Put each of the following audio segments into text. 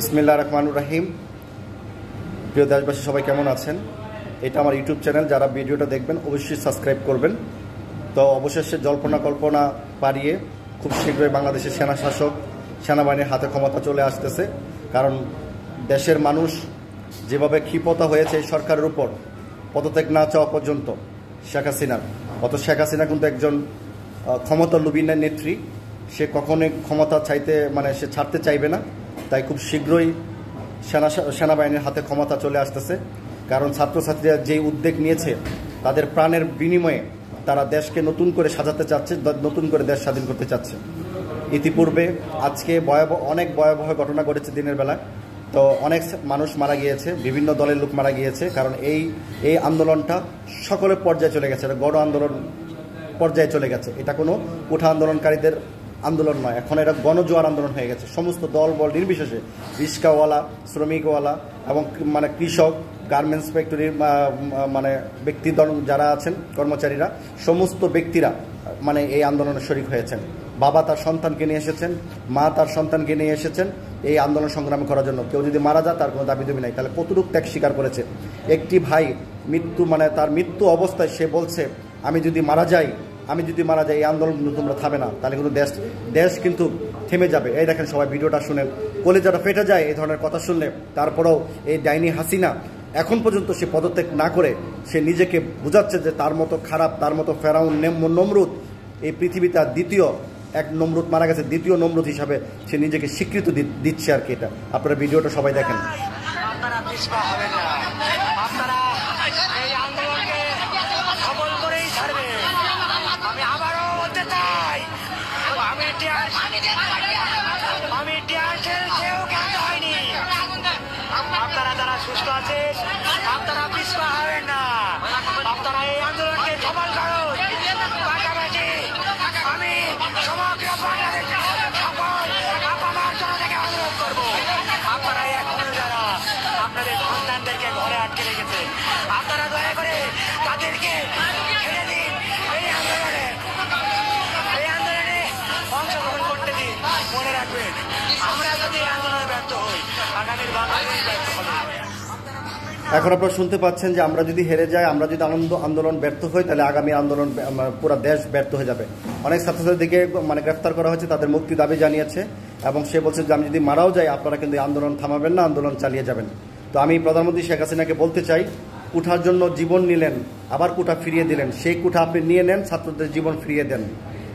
বিসমিল্লাহির রহমানির রহিম। প্রিয় দেশবাসী, সবাই কেমন আছেন? এটা আমার ইউটিউব চ্যানেল, যারা ভিডিওটা দেখবেন অবশ্যই সাবস্ক্রাইব করবেন। তো অবশেষে জল্পনা কল্পনা পারিয়ে খুব শীঘ্রই বাংলাদেশের সেনাশাসক সেনাবাহিনীর হাতে ক্ষমতা চলে আসতেছে। কারণ দেশের মানুষ যেভাবে ক্ষিপ্ত হয়েছে এই সরকারের উপর পদত্যাগ না চাওয়া পর্যন্ত শেখ হাসিনার, অত শেখ হাসিনা কিন্তু একজন ক্ষমতা লোভী নেত্রী। সে কখনোই ক্ষমতা চাইতে সে ছাড়তে চাইবে না। তাই খুব শীঘ্রই সেনাবাহিনীর হাতে ক্ষমতা চলে আসতেছে। কারণ ছাত্রছাত্রীরা যেই উদ্যোগ নিয়েছে, তাদের প্রাণের বিনিময়ে তারা দেশকে নতুন করে সাজাতে চাচ্ছে, নতুন করে দেশ স্বাধীন করতে চাচ্ছে। ইতিপূর্বে আজকে অনেক ভয়াবহ ঘটনা ঘটেছে দিনের বেলা। তো অনেক মানুষ মারা গিয়েছে, বিভিন্ন দলের লোক মারা গিয়েছে। কারণ এই আন্দোলনটা সকলের পর্যায়ে চলে গেছে, এটা গণ আন্দোলন পর্যায়ে চলে গেছে। এটা কোনো উঠা আন্দোলনকারীদের আন্দোলন নয়, এখন এটা গণজোয়ার আন্দোলন হয়ে গেছে। সমস্ত দল বল নির্বিশেষে রিক্সাওয়ালা, শ্রমিকওয়ালা এবং কৃষক, গার্মেন্টস ফ্যাক্টরির ব্যক্তিদল যারা আছেন, কর্মচারীরা, সমস্ত ব্যক্তিরা এই আন্দোলনে শরিক হয়েছেন। বাবা তার সন্তানকে নিয়ে এসেছেন, মা তার সন্তানকে নিয়ে এসেছেন এই আন্দোলন সংগ্রাম করার জন্য। কেউ যদি মারা যায় তার কোনো দাবি দাবি নাই। তাহলে কতটুকু ত্যাগ স্বীকার করেছে একটি ভাই। তার মৃত্যু অবস্থায় সে বলছে, আমি যদি মারা যাই এই আন্দোলন কিন্তু তোমরা থামে না, তাহলে কিন্তু দেশ কিন্তু থেমে যাবে। এই দেখেন, সবাই ভিডিওটা শুনেন, কলেজাটা ফেটে যায় এই ধরনের কথা শুনলে। তারপরেও এই ডাইনি হাসিনা এখন পর্যন্ত সে পদত্যাগ না করে সে নিজেকে বোঝাচ্ছে যে তার মতো খারাপ, তার মতো ফেরাউন নমরুদ এই পৃথিবীতে আর দ্বিতীয় এক নমরুদ মারা গেছে, দ্বিতীয় নমরুদ হিসাবে সে নিজেকে স্বীকৃতি দিচ্ছে আর কি। এটা আপনারা ভিডিওটা সবাই দেখেন। আপনারা যারা সুস্থ আছেন, আপনারা পিছপা হবেন না। আপনারা এই আন্দোলনকে সফল করুন। পাশাপাশি আমি সমগ্র বাংলাদেশের সকল আপামার জনতাকে অনুরোধ করবো, আপনারা এখনো যারা আপনাদের সন্তানদেরকে ঘরে আটকে রেখেছে, আপনারা দয়া করে তাদেরকে ছেড়ে দিন। এই আন্দোলনে অংশগ্রহণ করতে দিন। মনে রাখবেন, আমরা যদি এই আন্দোলনে ব্যর্থ হই, আগামীর বাংলাদেশ ব্যর্থ হবে। এখন আপনারা শুনতে পাচ্ছেন যে আমরা যদি হেরে যাই, আমরা যদি আন্দোলন ব্যর্থ হই, তাহলে আগামী আন্দোলন পুরো দেশ ব্যর্থ হয়ে যাবে। অনেক ছাত্রছাত্রীকে গ্রেফতার করা হয়েছে, তাদের মুক্তি দাবি জানিয়েছে এবং সে বলছে যে আমি যদি মারাও যাই, আপনারা কিন্তু আন্দোলন থামাবেন না, আন্দোলন চালিয়ে যাবেন। তো আমি প্রধানমন্ত্রী শেখ হাসিনাকে বলতে চাই, কুঠার জন্য জীবন নিলেন, আবার কুঠা ফিরিয়ে দিলেন। সেই কুঠা আপনি নিয়ে নেন, ছাত্রদের জীবন ফিরিয়ে দেন।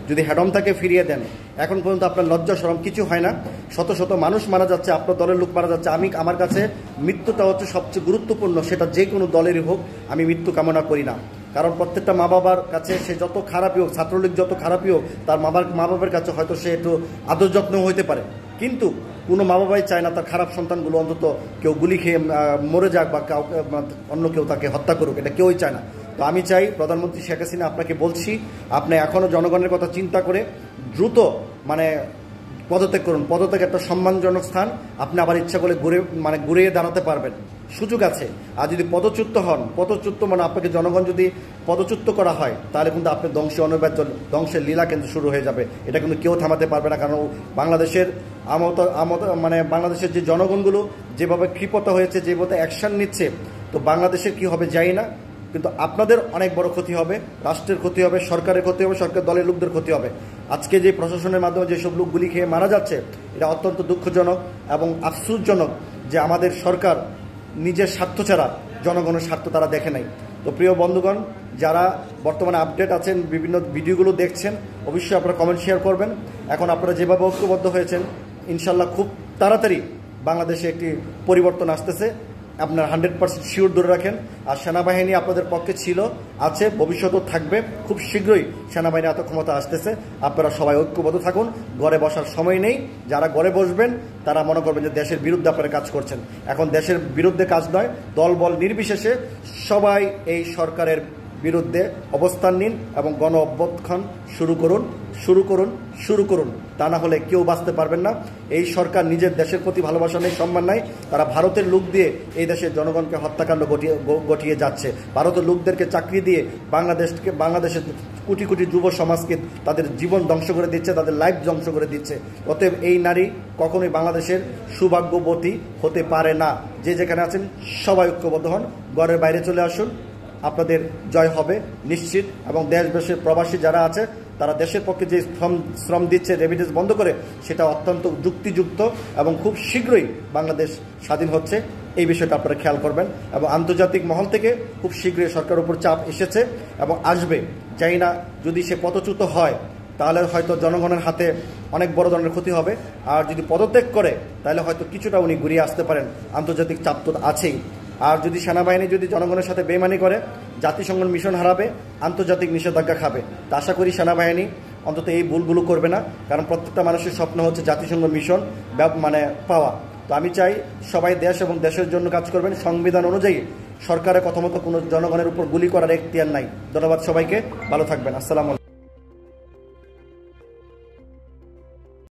যদি হেডমটাকে ফিরিয়ে দেন, এখন পর্যন্ত আপনার লজ্জা শরম কিছু হয় না। শত শত মানুষ মারা যাচ্ছে, আপনার দলের লোক মারা যাচ্ছে। আমার কাছে মৃত্যুটা হচ্ছে সবচেয়ে গুরুত্বপূর্ণ, সেটা যে কোনো দলেরই হোক। আমি মৃত্যু কামনা করি না, কারণ প্রত্যেকটা মা বাবার কাছে সে যত খারাপই হোক, ছাত্রলীগ যত খারাপই হোক, তার মা বাবার কাছে হয়তো সে একটু আদর যত্ন হইতে পারে, কিন্তু কোনো মা বাবাই চায় না তার খারাপ সন্তানগুলো অন্তত কেউ গুলি খেয়ে মরে যাক বা অন্য কেউ তাকে হত্যা করুক, এটা কেউই চায় না। তো আমি চাই, প্রধানমন্ত্রী শেখ হাসিনা, আপনাকে বলছি, আপনি এখনও জনগণের কথা চিন্তা করে দ্রুত পদত্যাগ করুন। পদত্যাগ একটা সম্মানজনক স্থান, আপনি আবার ইচ্ছা করলে ঘুরিয়ে দাঁড়াতে পারবেন, সুযোগ আছে। আর যদি পদচ্যুত হন, আপনাকে জনগণ যদি পদচ্যুত করা হয়, তাহলে কিন্তু আপনি ধ্বংসের লীলা কিন্তু শুরু হয়ে যাবে। এটা কিন্তু কেউ থামাতে পারবে না। কারণ বাংলাদেশের বাংলাদেশের যে জনগণগুলো যেভাবে ক্ষিপ্ত হয়েছে, যেভাবে অ্যাকশন নিচ্ছে, তো বাংলাদেশের কি হবে জানি না, কিন্তু আপনাদের অনেক বড় ক্ষতি হবে, রাষ্ট্রের ক্ষতি হবে, সরকারের ক্ষতি হবে, সরকার দলের লোকদের ক্ষতি হবে। আজকে যে প্রশাসনের মাধ্যমে যেসব লোক গুলি খেয়ে মারা যাচ্ছে, এটা অত্যন্ত দুঃখজনক এবং আফসোসজনক যে আমাদের সরকার নিজের স্বার্থ ছাড়া জনগণের স্বার্থ তারা দেখে নাই। তো প্রিয় বন্ধুগণ, যারা বর্তমানে আপডেট আছেন, বিভিন্ন ভিডিওগুলো দেখছেন, অবশ্যই আপনারা কমেন্ট শেয়ার করবেন। এখন আপনারা যেভাবে ঐক্যবদ্ধ হয়েছেন, ইনশাল্লাহ খুব তাড়াতাড়ি বাংলাদেশে একটি পরিবর্তন আসতেছে। আপনার 100% শিওর ধরে রাখেন। আর সেনাবাহিনী আপনাদের পক্ষে ছিল, আছে, ভবিষ্যতেও থাকবে। খুব শীঘ্রই সেনাবাহিনী এত ক্ষমতা আসতেছে। আপনারা সবাই ঐক্যবদ্ধ থাকুন, ঘরে বসার সময় নেই। যারা ঘরে বসবেন তারা মনে করবেন যে দেশের বিরুদ্ধে আপনারা কাজ করছেন। এখন দেশের বিরুদ্ধে কাজ নয়, দল বল নির্বিশেষে সবাই এই সরকারের বিরুদ্ধে অবস্থান নিন এবং গণ অভ্যুত্থান শুরু করুন। তা না হলে কেউ বাঁচতে পারবেন না। এই সরকার নিজের দেশের প্রতি ভালোবাসা নেই, সম্মান নাই। তারা ভারতের লোক দিয়ে এই দেশের জনগণকে হত্যাকাণ্ড ঘটিয়ে যাচ্ছে। ভারতের লোকদেরকে চাকরি দিয়ে বাংলাদেশের কোটি কোটি যুব সমাজকে তাদের জীবন ধ্বংস করে দিচ্ছে, তাদের লাইফ ধ্বংস করে দিচ্ছে। অতএব এই নারী কখনোই বাংলাদেশের সৌভাগ্যবতী হতে পারে না। যে যেখানে আছেন সবাই ঐক্যবদ্ধ হন, ঘরের বাইরে চলে আসুন, আপনাদের জয় হবে নিশ্চিত। এবং দেশবাসীর প্রবাসী যারা আছে তারা দেশের পক্ষে যে শ্রম দিচ্ছে, রেমিটেন্স বন্ধ করে, সেটা অত্যন্ত যুক্তিযুক্ত এবং খুব শীঘ্রই বাংলাদেশ স্বাধীন হচ্ছে, এই বিষয়টা আপনারা খেয়াল করবেন। এবং আন্তর্জাতিক মহল থেকে খুব শীঘ্রই সরকারের উপর চাপ এসেছে এবং আসবে। জানি না যদি সে পদচ্যুত হয় তাহলে হয়তো জনগণের হাতে অনেক বড় ধরনের ক্ষতি হবে। আর যদি পদত্যাগ করে তাহলে হয়তো কিছুটা উনি ঘুরিয়ে আসতে পারেন। আন্তর্জাতিক চাপ তো আছেই। আর যদি সেনাবাহিনী যদি জনগণের সাথে বেইমানি করে, জাতিসংঘ মিশন হারাবে, আন্তর্জাতিক নিষেধাজ্ঞা খাবে। তা আশা করি সেনাবাহিনী অন্তত এই ভুলগুলো করবে না, কারণ প্রত্যেকটা মানুষের স্বপ্ন হচ্ছে জাতিসংঘ মিশন পাওয়া। তো আমি চাই সবাই দেশ এবং দেশের জন্য কাজ করবেন। সংবিধান অনুযায়ী সরকারের কথা মতো কোনো জনগণের উপর গুলি করার এখতিয়ার নাই। ধন্যবাদ সবাইকে, ভালো থাকবেন। আসসালামু আলাইকুম।